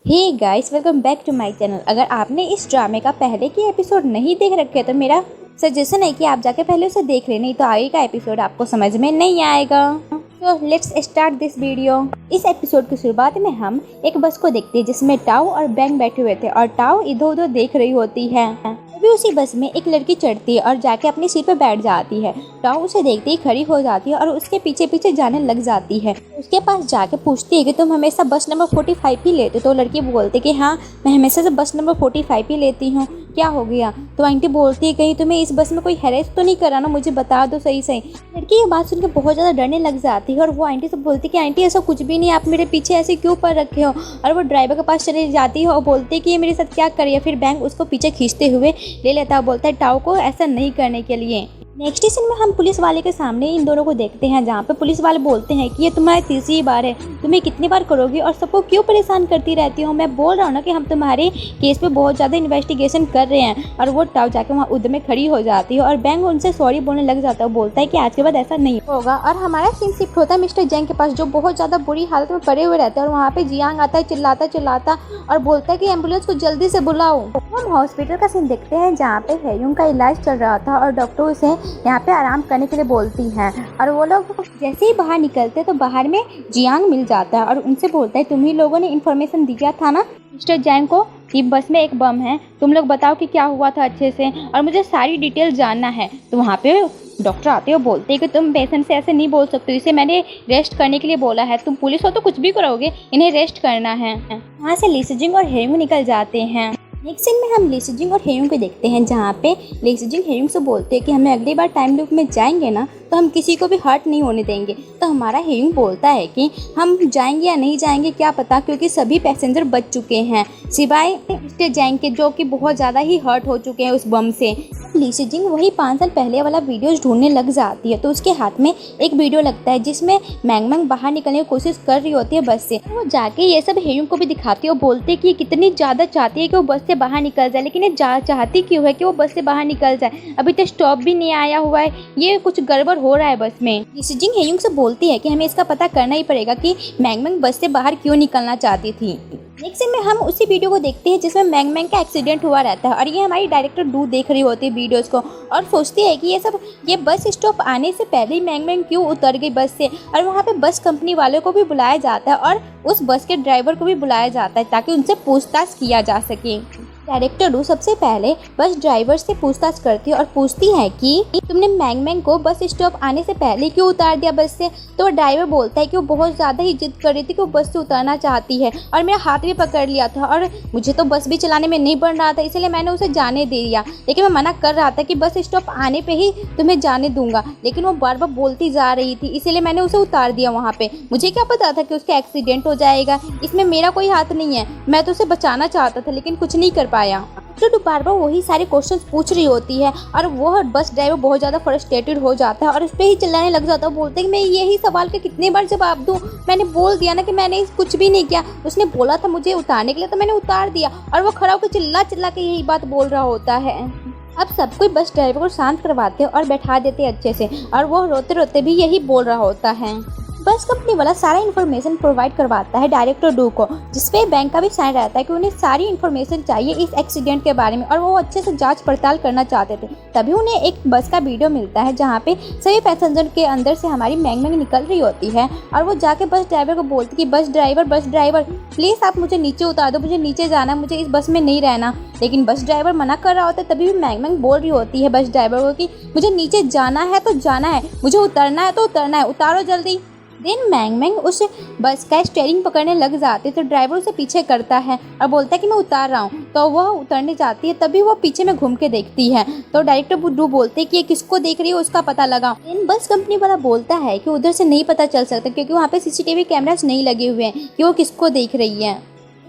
Hey guys, welcome back to my channel. अगर आपने इस ड्रामे का पहले की एपिसोड नहीं देख रखे तो मेरा सजेशन है कि आप जाके पहले उसे देख लें, नहीं तो आगे का एपिसोड आपको समझ में नहीं आएगा। तो लेट्स स्टार्ट दिस वीडियो। इस एपिसोड की शुरुआत में हम एक बस को देखते हैं जिसमें टाओ और बैंग बैठे हुए थे और टाओ इधर उधर देख रही होती है। तभी उसी बस में एक लड़की चढ़ती है और जाके अपनी सीट पर बैठ जाती है। टाओ उसे देखते ही खड़ी हो जाती है और उसके पीछे पीछे जाने लग जाती है। उसके पास जाके पूछती है कि तुम हमेशा बस नंबर 45 ही लेते हो? तो लड़की बोलती कि हाँ, मैं हमेशा से बस नंबर 45 ही लेती हूँ। क्या हो गया? तो आंटी बोलती है कहीं तुम्हें इस बस में कोई हैरेस तो नहीं करा ना, मुझे बता दो सही सही। लड़की ये बात सुनकर बहुत ज़्यादा डरने लग जाती है और वो आंटी से बोलती है कि आंटी ऐसा कुछ भी नहीं, आप मेरे पीछे ऐसे क्यों पर रखे हो। और वो ड्राइवर के पास चली जाती है और बोलती है कि ये मेरे साथ क्या करिए। फिर बैंक उसको पीछे खींचते हुए ले लेता है, बोलता है टाओ को ऐसा नहीं करने के लिए। नेक्स्ट सीन में हम पुलिस वाले के सामने इन दोनों को देखते हैं, जहाँ पे पुलिस वाले बोलते हैं कि ये तुम्हारी तीसरी बार है, तुम्हें कितनी बार करोगी और सबको क्यों परेशान करती रहती हो। मैं बोल रहा हूँ ना कि हम तुम्हारे केस पे बहुत ज़्यादा इन्वेस्टिगेशन कर रहे हैं। और वो टाव जाके वहाँ उधर में खड़ी हो जाती है और बैंक उनसे सॉरी बोलने लग जाता है। बोलता है कि आज के बाद ऐसा नहीं होगा। और हमारा सीन शिफ्ट होता है मिस्टर जैंग के पास, जो बहुत ज़्यादा बुरी हालत में पड़े हुए रहते हैं। और वहाँ पे जियांग आता है चिल्लाता और बोलता है कि एम्बुलेंस को जल्दी से बुलाओ। हम हॉस्पिटल का सीन देखते हैं जहाँ पे हेयुंग का इलाज चल रहा था और डॉक्टर उसे यहाँ पे आराम करने के लिए बोलती हैं। और वो लोग जैसे ही बाहर निकलते तो बाहर में जियांग मिल जाता है और उनसे बोलता है तुम ही लोगों ने इन्फॉर्मेशन दिया था ना मिस्टर जैंग को कि बस में एक बम है, तुम लोग बताओ कि क्या हुआ था अच्छे से और मुझे सारी डिटेल जानना है। तो वहाँ पे डॉक्टर आते हो बोलते हैं कि तुम पेशेंट से ऐसे नहीं बोल सकते, इसे मैंने रेस्ट करने के लिए बोला है, तुम पुलिस हो तो कुछ भी करोगे, इन्हें रेस्ट करना है। वहाँ से ली सिजिंग और हेयुंग निकल जाते हैं। नेक्स्ट सीन में हम ली सिजिंग और हेयुंग को देखते हैं, जहाँ पे ली सिजिंग हेयुंग से बोलते हैं कि हमें अगली बार टाइम लूप में जाएंगे ना तो हम किसी को भी हर्ट नहीं होने देंगे। तो हमारा हेयुंग बोलता है कि हम जाएंगे या नहीं जाएंगे क्या पता, क्योंकि सभी पैसेंजर बच चुके हैं सिवाय मिस्टर जैंग के, जो कि बहुत ज़्यादा ही हर्ट हो चुके हैं उस बम से। ली सिजिंग वही 5 साल पहले वाला वीडियोस ढूंढने लग जाती है। तो उसके हाथ में एक वीडियो लगता है जिसमें मैंग बाहर निकलने की कोशिश कर रही होती है बस से। वो जाके ये सब हेयुंग को भी दिखाती है और बोलती है कि कितनी ज़्यादा चाहती है कि वो बस से बाहर निकल जाए, लेकिन ये चाहती क्यों है कि वो बस से बाहर निकल जाए? अभी तो स्टॉप भी नहीं आया हुआ है, ये कुछ गड़बड़ हो रहा है बस में। ली सिजिंग हेयुंग से बोलती है कि हमें इसका पता करना ही पड़ेगा कि मैंग बस से बाहर क्यों निकलना चाहती थी। नेक्स्ट में हम उसी वीडियो को देखते हैं जिसमें मैंग का एक्सीडेंट हुआ रहता है और ये हमारी डायरेक्टर डू देख रही होती है वीडियोस को और सोचती है कि ये बस स्टॉप आने से पहले ही मैंग क्यों उतर गई बस से। और वहाँ पे बस कंपनी वालों को भी बुलाया जाता है और उस बस के ड्राइवर को भी बुलाया जाता है ताकि उनसे पूछताछ किया जा सके। डायरेक्टर डू सबसे पहले बस ड्राइवर से पूछताछ करती है और पूछती है कि तुमने मैंग को बस स्टॉप आने से पहले क्यों उतार दिया बस से। तो ड्राइवर बोलता है कि वो बहुत ज़्यादा ही जिद कर रही थी कि वो बस से उतरना चाहती है और मेरा हाथ भी पकड़ लिया था और मुझे तो बस भी चलाने में नहीं बन रहा था, इसलिए मैंने उसे जाने दे दिया। लेकिन मैं मना कर रहा था कि बस स्टॉप आने पर ही तुम्हें जाने दूंगा, लेकिन वो बार बार बोलती जा रही थी, इसीलिए मैंने उसे उतार दिया वहाँ पे। मुझे क्या पता था कि उसका एक्सीडेंट हो जाएगा, इसमें मेरा कोई हाथ नहीं है, मैं तो उसे बचाना चाहता था लेकिन कुछ नहीं कर पाया। तो बार बार वही सारे क्वेश्चंस पूछ रही होती है और वो बस ड्राइवर बहुत ज़्यादा फ्रस्ट्रेटेड हो जाता है और उस पर ही चिल्लाने लग जाता है। बोलते हैं कि मैं यही सवाल के कितने बार जवाब दूं, मैंने बोल दिया ना कि मैंने कुछ भी नहीं किया, उसने बोला था मुझे उतारने के लिए तो मैंने उतार दिया। और वो खड़ा होकर चिल्ला के यही बात बोल रहा होता है। अब सब कोई बस ड्राइवर को शांत करवाते और बैठा देते अच्छे से और वो रोते रोते भी यही बोल रहा होता है। बस कंपनी वाला सारा इन्फॉर्मेशन प्रोवाइड करवाता है डायरेक्टर डू को, जिसपे बैंक का भी साइन रहता है कि उन्हें सारी इन्फॉर्मेशन चाहिए इस एक्सीडेंट के बारे में और वो अच्छे से जांच पड़ताल करना चाहते थे। तभी उन्हें एक बस का वीडियो मिलता है जहाँ पे सभी पैसेंजर के अंदर से हमारी मैंग निकल रही होती है और वो जाके बस ड्राइवर को बोलती कि बस ड्राइवर प्लीज़ आप मुझे नीचे उतार दो, मुझे नीचे जाना, मुझे इस बस में नहीं रहना। लेकिन बस ड्राइवर मना कर रहा होता है। तभी भी मैंग बोल रही होती है बस ड्राइवर को कि मुझे नीचे जाना है तो जाना है, मुझे उतरना है तो उतरना है, उतारो जल्दी। देन मैंग उस बस का स्टीयरिंग पकड़ने लग जाती है तो ड्राइवर उसे पीछे करता है और बोलता है कि मैं उतार रहा हूँ। तो वह उतरने जाती है, तभी वो पीछे में घूम के देखती है तो डायरेक्टर डू बोलते हैं कि ये किसको देख रही है उसका पता लगाओ। देन बस कंपनी वाला बोलता है कि उधर से नहीं पता चल सकता क्योंकि वहाँ पे सीसीटीवी कैमरास नहीं लगे हुए हैं कि वो किसको देख रही है।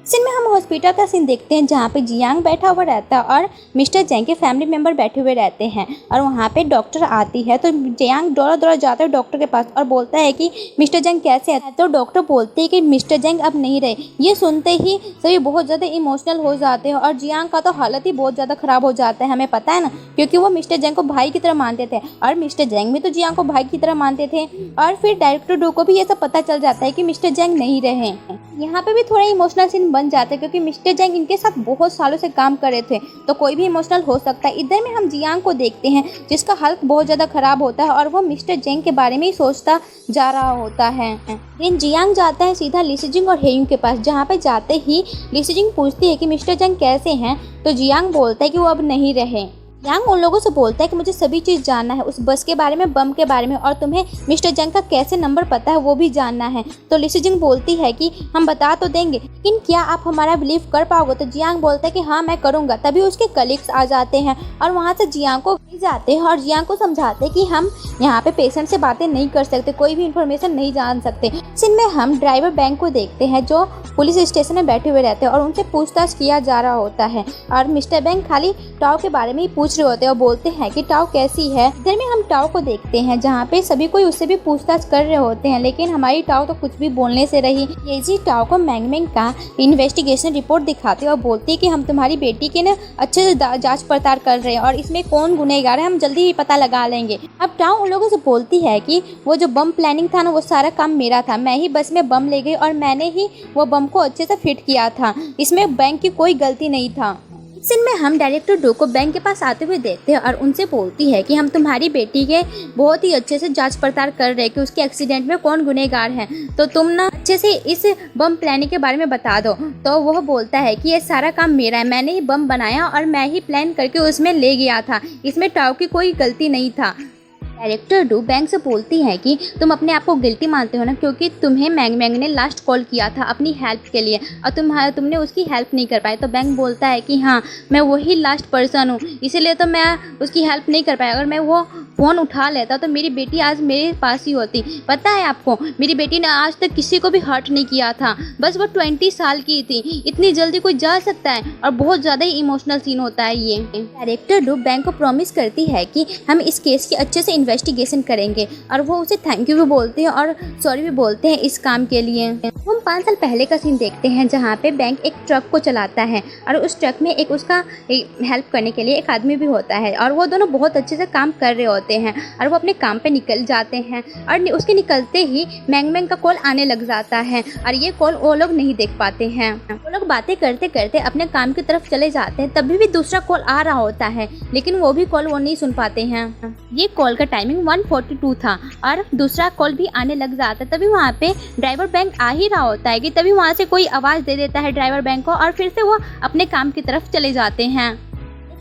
सीन में हम हॉस्पिटल का सीन देखते हैं जहाँ पे जियांग बैठा हुआ रहता है और मिस्टर जैंग के फैमिली मेंबर बैठे हुए रहते हैं और वहाँ पे डॉक्टर आती है। तो जियांग दौड़ा जाता है डॉक्टर के पास और बोलता है कि मिस्टर जैंग कैसे है। तो डॉक्टर बोलते हैं कि मिस्टर जैंग अब नहीं रहे। ये सुनते ही सभी बहुत ज़्यादा इमोशनल हो जाते हैं और जियांग का तो हालत ही बहुत ज़्यादा ख़राब हो जाता है, हमें पता है ना, क्योंकि वो मिस्टर जैंग को भाई की तरह मानते थे और मिस्टर जैंग भी तो जियांग को भाई की तरह मानते थे। और फिर डायरेक्टर डू को भी ये सब पता चल जाता है कि मिस्टर जैंग नहीं रहे। यहाँ पे भी थोड़ा इमोशनल सीन बन जाता है, क्योंकि मिस्टर जैंग इनके साथ बहुत सालों से काम कर रहे थे, तो कोई भी इमोशनल हो सकता है। इधर में हम जियांग को देखते हैं जिसका हालत बहुत ज़्यादा ख़राब होता है और वो मिस्टर जैंग के बारे में ही सोचता जा रहा होता है। दिन जियांग जाता है सीधा ली सिजिंग और हेयुंग के पास, जहाँ पे जाते ही ली सिजिंग पूछती है कि मिस्टर जैंग कैसे हैं, तो जियांग बोलता है कि वो अब नहीं रहे। यांग उन लोगों से बोलता है कि मुझे सभी चीज़ जानना है, उस बस के बारे में, बम के बारे में, और तुम्हें मिस्टर जंग का कैसे नंबर पता है वो भी जानना है। तो ली सिजिंग बोलती है कि हम बता तो देंगे, लेकिन क्या आप हमारा बिलीव कर पाओगे। तो जियांग बोलता है कि हाँ मैं करूँगा। तभी उसके कलीग्स आ जाते हैं और वहाँ से जियांग को ले जाते हैं और जियांग को समझाते हैं कि हम यहाँ पे पेशेंट से बातें नहीं कर सकते, कोई भी इन्फॉर्मेशन नहीं जान सकते। इनमें हम ड्राइवर बैंक को देखते हैं जो पुलिस स्टेशन में बैठे हुए रहते हैं और उनसे पूछताछ किया जा रहा होता है और मिस्टर बैंक खाली टाओ के बारे में ही पूछ रहे होते हैं और बोलते हैं कि टाओ कैसी है। इधर में हम टाओ को देखते हैं जहाँ पे सभी कोई उससे भी पूछताछ कर रहे होते हैं, लेकिन हमारी टाओ तो कुछ भी बोलने से रही। येजी टाओ को मैंगमेंग का इन्वेस्टिगेशन रिपोर्ट दिखाते हैं और बोलती है कि हम तुम्हारी बेटी के ना अच्छे से जांच पड़ताल कर रहे हैं और इसमें कौन गुनहगार है हम जल्दी ही पता लगा लेंगे। अब टाओ उन लोगों से बोलती है कि वो जो बम प्लानिंग था ना वो सारा काम मेरा था, मैं ही बस में बम ले गई और मैंने ही वो बम को अच्छे से फिट किया था, इसमें बैंक की कोई गलती नहीं था। सीन में हम डायरेक्टर डो को बैंक के पास आते हुए देखते हैं और उनसे बोलती है कि हम तुम्हारी बेटी के बहुत ही अच्छे से जांच पड़ताल कर रहे हैं कि उसके एक्सीडेंट में कौन गुनहगार है, तो तुम ना अच्छे से इस बम प्लानिंग के बारे में बता दो। तो वह बोलता है कि ये सारा काम मेरा है, मैंने ही बम बनाया और मैं ही प्लान करके उसमें ले गया था, इसमें टाओ की कोई गलती नहीं था। डायरेक्टर डू बैंक से बोलती है कि तुम अपने आप को गिल्टी मानते हो ना, क्योंकि तुम्हें मैंग ने लास्ट कॉल किया था अपनी हेल्प के लिए और तुमने उसकी हेल्प नहीं कर पाई। तो बैंक बोलता है कि हाँ मैं वही लास्ट पर्सन हूँ, इसीलिए तो मैं उसकी हेल्प नहीं कर पाया। अगर मैं वो फ़ोन उठा लेता तो मेरी बेटी आज मेरे पास ही होती। पता है आपको, मेरी बेटी ने आज तक किसी को भी हर्ट नहीं किया था, बस वो 20 साल की थी, इतनी जल्दी कोई जा सकता है। और बहुत ज़्यादा ही इमोशनल सीन होता है ये। डायरेक्टर डू बैंक को प्रॉमिस करती है कि हम इस केस की अच्छे से इन्वेस्टिगेशन करेंगे और वो उसे थैंक यू भी बोलते हैं और सॉरी भी बोलते हैं इस काम के लिए। हम 5 साल पहले का सीन देखते हैं जहाँ पे बैंक एक ट्रक को चलाता है और उस ट्रक में एक उसका हेल्प करने के लिए एक आदमी भी होता है और वो दोनों बहुत अच्छे से काम कर रहे होते हैं और वो अपने काम पे निकल जाते हैं और उसके निकलते ही मैंग का कॉल आने लग जाता है और ये कॉल वो लोग नहीं देख पाते हैं। वो लोग बातें करते करते अपने काम की तरफ चले जाते हैं, तभी भी दूसरा कॉल आ रहा होता है, लेकिन वो भी कॉल वो नहीं सुन पाते हैं। ये कॉल का टाइमिंग 1:42 था और दूसरा कॉल भी आने लग जाता है। तभी वहाँ पे ड्राइवर बैंक आ ही रहा होता है कि तभी वहाँ से कोई आवाज़ दे देता है ड्राइवर बैंक को और फिर से वो अपने काम की तरफ चले जाते हैं।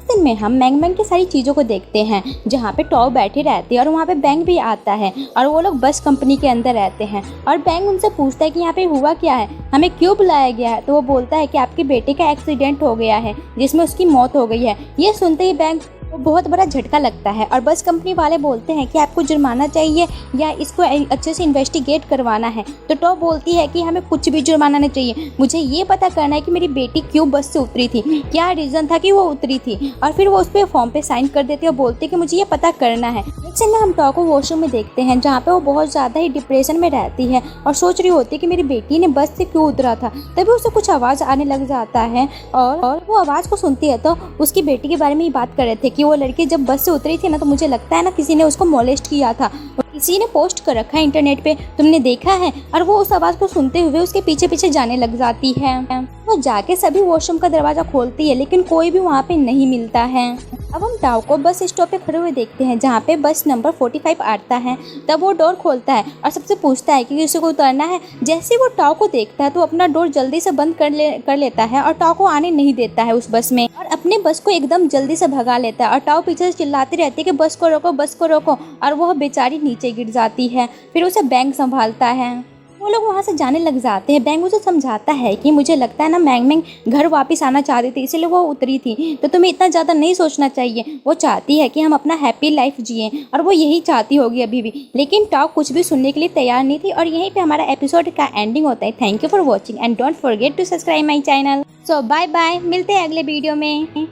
दिन में हम मैंग की सारी चीज़ों को देखते हैं जहाँ पे टॉप बैठे रहते हैं और वहाँ पे बैंक भी आता है और वो लोग बस कंपनी के अंदर रहते हैं और बैंक उनसे पूछता है कि यहाँ पे हुआ क्या है, हमें क्यों बुलाया गया है। तो वो बोलता है कि आपके बेटे का एक्सीडेंट हो गया है जिसमें उसकी मौत हो गई है। ये सुनते ही बैंक को बहुत बड़ा झटका लगता है और बस कंपनी वाले बोलते हैं कि आपको जुर्माना चाहिए या इसको अच्छे से इन्वेस्टिगेट करवाना है। तो टॉप बोलती है कि हमें कुछ भी जुर्माना नहीं चाहिए, मुझे ये पता करना है कि मेरी बेटी क्यों बस से उतरी थी, क्या रीज़न था कि वो उतरी थी। और फिर वो उस पर फॉर्म पे साइन कर देते हैं और बोलते हैं कि मुझे ये पता करना है। नेक्स्ट में हम टॉप को वॉशरूम में देखते हैं जहाँ पे वो बहुत ज़्यादा ही डिप्रेशन में रहती है और सोच रही होती है कि मेरी बेटी ने बस से क्यों उतरा था। तभी उसे कुछ आवाज़ आने लग जाता है और वो आवाज़ को सुनती है तो उसकी बेटी के बारे में ही बात कर रहे थे कि वो लड़की जब बस से उतरी थी ना तो मुझे लगता है ना किसी ने उसको मोलेस्ट किया था और किसी ने पोस्ट कर रखा है इंटरनेट पे, तुमने देखा है। और वो उस आवाज़ को सुनते हुए उसके पीछे पीछे जाने लग जाती है। वो जाके सभी वॉशरूम का दरवाज़ा खोलती है लेकिन कोई भी वहाँ पे नहीं मिलता है। अब हम टाओ को बस स्टॉप पे खड़े हुए देखते हैं जहाँ पे बस नंबर 45 आता है। तब वो डोर खोलता है और सबसे पूछता है कि किसी को उतरना है। जैसे वो टाओ को देखता है तो अपना डोर जल्दी से बंद कर लेता है और टाओ को आने नहीं देता है उस बस में और अपने बस को एकदम जल्दी से भगा लेता है। और टाओ पीछे से चिल्लाती रहती है कि बस को रोको, बस को रोको, और वह बेचारी नीचे गिर जाती है। फिर उसे बैंक संभालता है। वो लोग वहाँ से जाने लग जाते हैं। बैंक उसे समझाता है कि मुझे लगता है ना मैंग घर वापस आना चाहती थी इसलिए वो उतरी थी, तो तुम्हें इतना ज़्यादा नहीं सोचना चाहिए। वो चाहती है कि हम अपना हैप्पी लाइफ जिए और वो यही चाहती होगी अभी भी, लेकिन टॉक कुछ भी सुनने के लिए तैयार नहीं थी। और यहीं पे हमारा एपिसोड का एंडिंग होता है। Thank you for watching and don't forget to subscribe my channel. So bye bye, मिलते हैं अगले वीडियो में।